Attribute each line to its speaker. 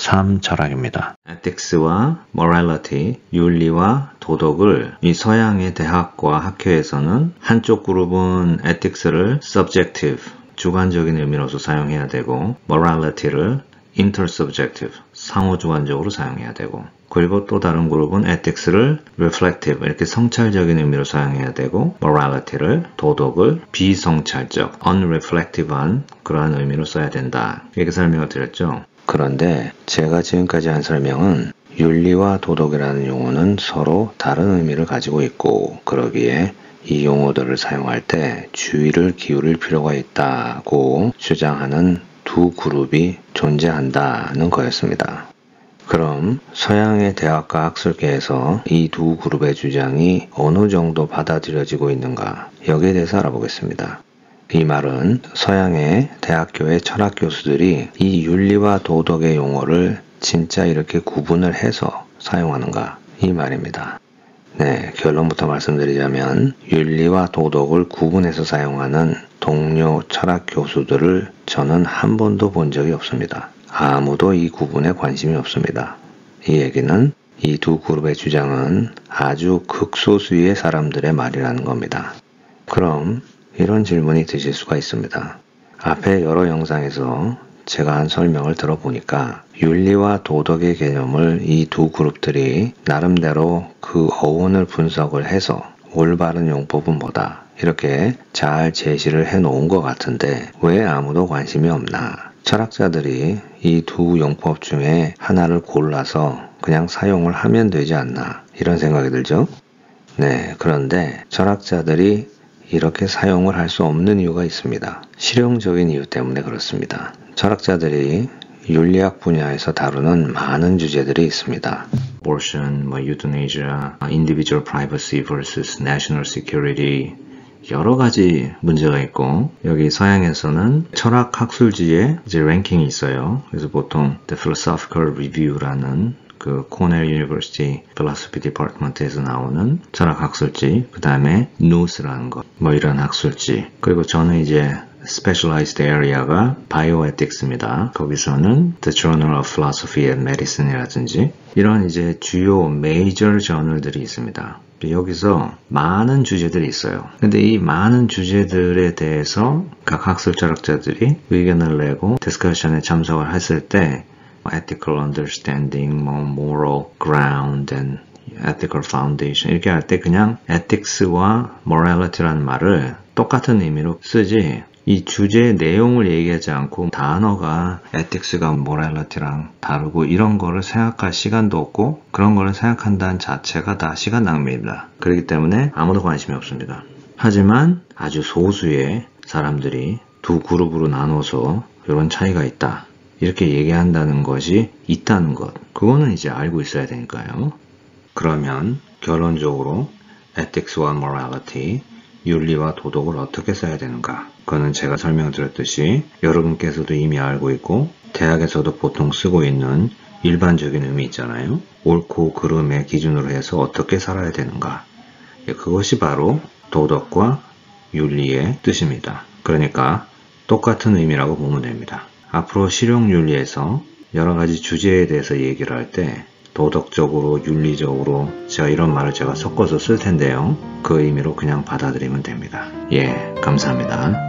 Speaker 1: 삶 철학입니다.
Speaker 2: Ethics와 Morality, 윤리와 도덕을 이 서양의 대학과 학교에서는 한쪽 그룹은 Ethics를 Subjective, 주관적인 의미로서 사용해야 되고 Morality를 Intersubjective, 상호주관적으로 사용해야 되고 그리고 또 다른 그룹은 Ethics를 Reflective, 이렇게 성찰적인 의미로 사용해야 되고 Morality를, 도덕을 비성찰적, Unreflective한 그러한 의미로 써야 된다. 이렇게 설명을 드렸죠.
Speaker 1: 그런데 제가 지금까지 한 설명은 윤리와 도덕이라는 용어는 서로 다른 의미를 가지고 있고 그러기에 이 용어들을 사용할 때 주의를 기울일 필요가 있다고 주장하는 두 그룹이 존재한다는 거였습니다. 그럼 서양의 대학과 학술계에서 이 두 그룹의 주장이 어느 정도 받아들여지고 있는가 여기에 대해서 알아보겠습니다. 이 말은 서양의 대학교의 철학 교수들이 이 윤리와 도덕의 용어를 진짜 이렇게 구분을 해서 사용하는가 이 말입니다. 네, 결론부터 말씀드리자면 윤리와 도덕을 구분해서 사용하는 동료 철학 교수들을 저는 한 번도 본 적이 없습니다. 아무도 이 구분에 관심이 없습니다. 이 얘기는 이 두 그룹의 주장은 아주 극소수의 사람들의 말이라는 겁니다. 그럼 이런 질문이 드실 수가 있습니다. 앞에 여러 영상에서 제가 한 설명을 들어보니까 윤리와 도덕의 개념을 이 두 그룹들이 나름대로 그 어원을 분석을 해서 올바른 용법은 뭐다 이렇게 잘 제시를 해 놓은 것 같은데 왜 아무도 관심이 없나? 철학자들이 이 두 용법 중에 하나를 골라서 그냥 사용을 하면 되지 않나 이런 생각이 들죠? 네, 그런데 철학자들이 이렇게 사용을 할 수 없는 이유가 있습니다. 실용적인 이유 때문에 그렇습니다. 철학자들이 윤리학 분야에서 다루는 많은 주제들이 있습니다.
Speaker 2: Abortion, euthanasia, individual privacy versus national security 여러 가지 문제가 있고 여기 서양에서는 철학 학술지에 이제 랭킹이 있어요. 그래서 보통 The Philosophical Review라는 그 코넬 유니버시티 필로소피 디파트먼트에서 나오는 철학 학술지, 그 다음에 누스라는 것, 뭐 이런 학술지. 그리고 저는 이제 Specialized Area가 Bioethics입니다. 거기서는 The Journal of Philosophy and Medicine이라든지 이런 이제 주요 메이저 저널들이 있습니다. 여기서 많은 주제들이 있어요. 근데 이 많은 주제들에 대해서 각 학술 철학자들이 의견을 내고 디스커션에 참석을 했을 때 ethical understanding, moral ground, and ethical foundation 이렇게 할 때 그냥 ethics와 morality라는 말을 똑같은 의미로 쓰지 이 주제의 내용을 얘기하지 않고 단어가 ethics가 morality랑 다르고 이런 거를 생각할 시간도 없고 그런 거를 생각한다는 자체가 다 시간 낭비입니다. 그렇기 때문에 아무도 관심이 없습니다. 하지만 아주 소수의 사람들이 두 그룹으로 나눠서 이런 차이가 있다. 이렇게 얘기한다는 것이 있다는 것. 그거는 이제 알고 있어야 되니까요. 그러면 결론적으로 ethics와 morality, 윤리와 도덕을 어떻게 써야 되는가? 그거는 제가 설명드렸듯이 여러분께서도 이미 알고 있고 대학에서도 보통 쓰고 있는 일반적인 의미 있잖아요. 옳고 그름의 기준으로 해서 어떻게 살아야 되는가? 그것이 바로 도덕과 윤리의 뜻입니다. 그러니까 똑같은 의미라고 보면 됩니다. 앞으로 실용윤리에서 여러 가지 주제에 대해서 얘기를 할 때 도덕적으로, 윤리적으로 제가 이런 말을 제가 섞어서 쓸 텐데요. 그 의미로 그냥 받아들이면 됩니다. 예, 감사합니다.